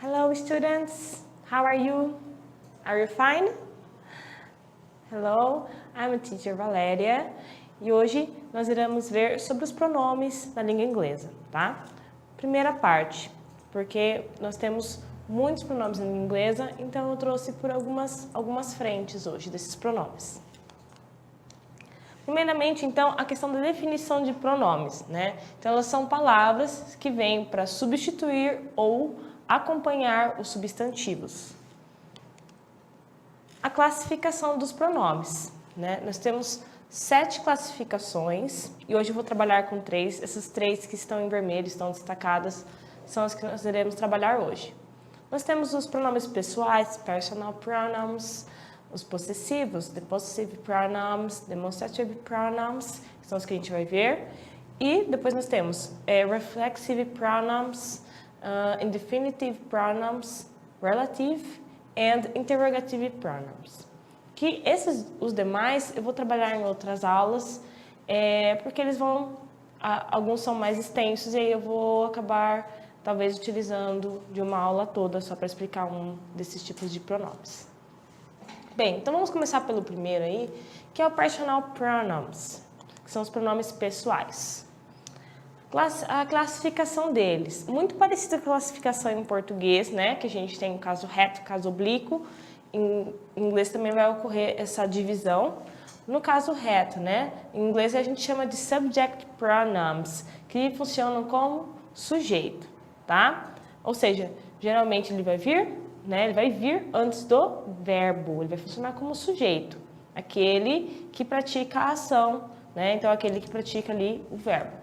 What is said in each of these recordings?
Hello students, how are you? Are you fine? Hello, I'm a teacher Valéria e hoje nós iremos ver sobre os pronomes na língua inglesa, tá? Primeira parte, porque nós temos muitos pronomes na língua inglesa, então eu trouxe por algumas frentes hoje desses pronomes. Primeiramente, então, a questão da definição de pronomes, né? Então, elas são palavras que vêm para substituir ou acompanhar os substantivos. A classificação dos pronomes, né? Nós temos 7 classificações e hoje eu vou trabalhar com 3. Essas 3 que estão em vermelho, estão destacadas, são as que nós iremos trabalhar hoje. Nós temos os pronomes pessoais, personal pronouns, os possessivos, the possessive pronouns, demonstrative pronouns, que são os que a gente vai ver. E depois nós temos reflexive pronouns, indefinitive pronouns, relative and interrogative pronouns. Que os demais eu vou trabalhar em outras aulas, porque eles alguns são mais extensos e aí eu vou acabar talvez utilizando de uma aula toda só para explicar um desses tipos de pronomes. Bem, então vamos começar pelo primeiro aí, que é o personal pronouns, que são os pronomes pessoais. A classificação deles, muito parecida com a classificação em português, né? Que a gente tem o caso reto, caso oblíquo. Em inglês também vai ocorrer essa divisão. No caso reto, né? Em inglês a gente chama de subject pronouns, que funcionam como sujeito, tá? Ou seja, geralmente ele vai vir, né? Ele vai vir antes do verbo, ele vai funcionar como sujeito, aquele que pratica a ação, né? Então, aquele que pratica ali o verbo.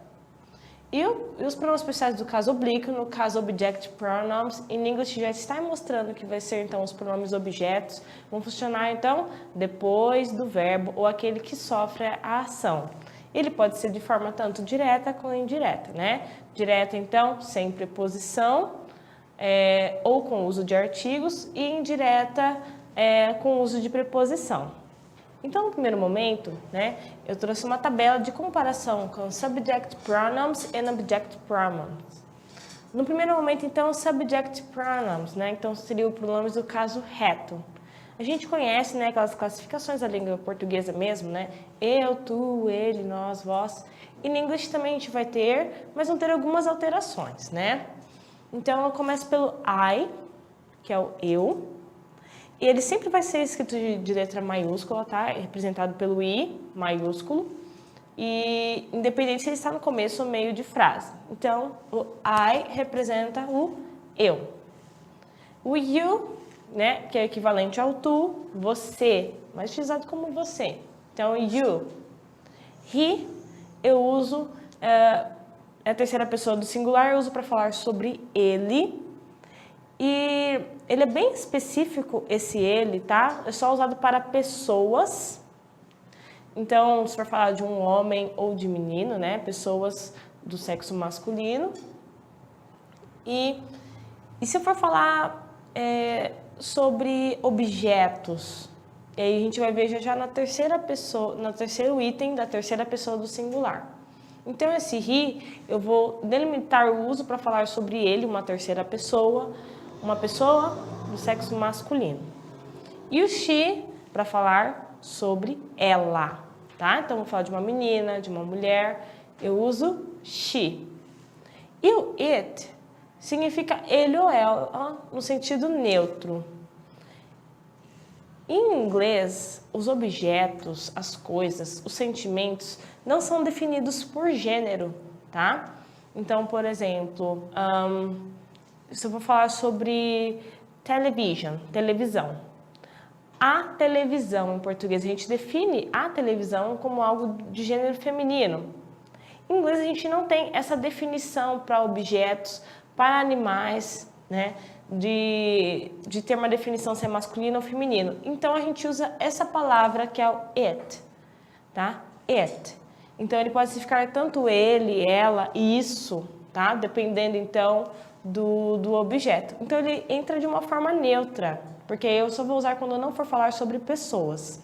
E os pronomes pessoais do caso oblíquo, no caso object pronouns, em English já está mostrando que vai ser então os pronomes objetos, vão funcionar então depois do verbo ou aquele que sofre a ação. Ele pode ser de forma tanto direta quanto indireta, né? Direta então, sem preposição, ou com uso de artigos, e indireta com uso de preposição. Então, no primeiro momento, né, eu trouxe uma tabela de comparação com subject pronouns e object pronouns. No primeiro momento, então, subject pronouns, né, então seria o pronomes do caso reto. A gente conhece, né, aquelas classificações da língua portuguesa mesmo, né, eu, tu, ele, nós, vós. E no inglês também a gente vai ter, mas vão ter algumas alterações, né? Então, eu começo pelo I, que é o eu. E ele sempre vai ser escrito de letra maiúscula, tá? Representado pelo I maiúsculo. E independente se ele está no começo ou meio de frase. Então, o I representa o eu. O you, né, que é equivalente ao tu, você, mais utilizado como você. Então, you. He, eu uso a terceira pessoa do singular, eu uso para falar sobre ele. E ele é bem específico, esse ele, tá? É só usado para pessoas. Então, se for falar de um homem ou de menino, né? Pessoas do sexo masculino. E se eu for falar sobre objetos, e aí a gente vai ver já na terceira pessoa, no terceiro item da terceira pessoa do singular. Então, esse he, eu vou delimitar o uso para falar sobre ele, uma terceira pessoa, uma pessoa do sexo masculino. E o she, para falar sobre ela, tá? Então, vou falar de uma menina, de uma mulher, eu uso she. E o it significa ele ou ela, no sentido neutro. Em inglês, os objetos, as coisas, os sentimentos não são definidos por gênero, tá? Então, por exemplo, se eu vou falar sobre televisão. A televisão, em português, a gente define a televisão como algo de gênero feminino. Em inglês, a gente não tem essa definição para objetos, para animais, né? De ter uma definição se é masculino ou feminino. Então, a gente usa essa palavra que é o it, tá? It. Então, ele pode significar tanto ele, ela, isso, tá? Dependendo, então, do objeto. Então, ele entra de uma forma neutra, porque eu só vou usar quando eu não for falar sobre pessoas.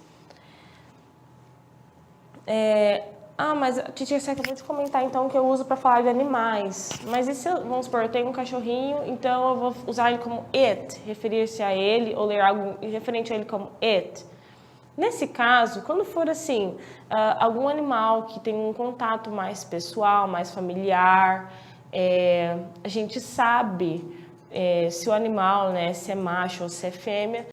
Ah, mas a Titia você acabou de comentar então que eu uso para falar de animais. Mas e se eu, vamos supor, eu tenho um cachorrinho, então eu vou usar ele como it, referir-se a ele, ou ler algo referente a ele como it. Nesse caso, quando for assim, algum animal que tem um contato mais pessoal, mais familiar, a gente sabe se o animal, né, se é macho ou se é fêmea.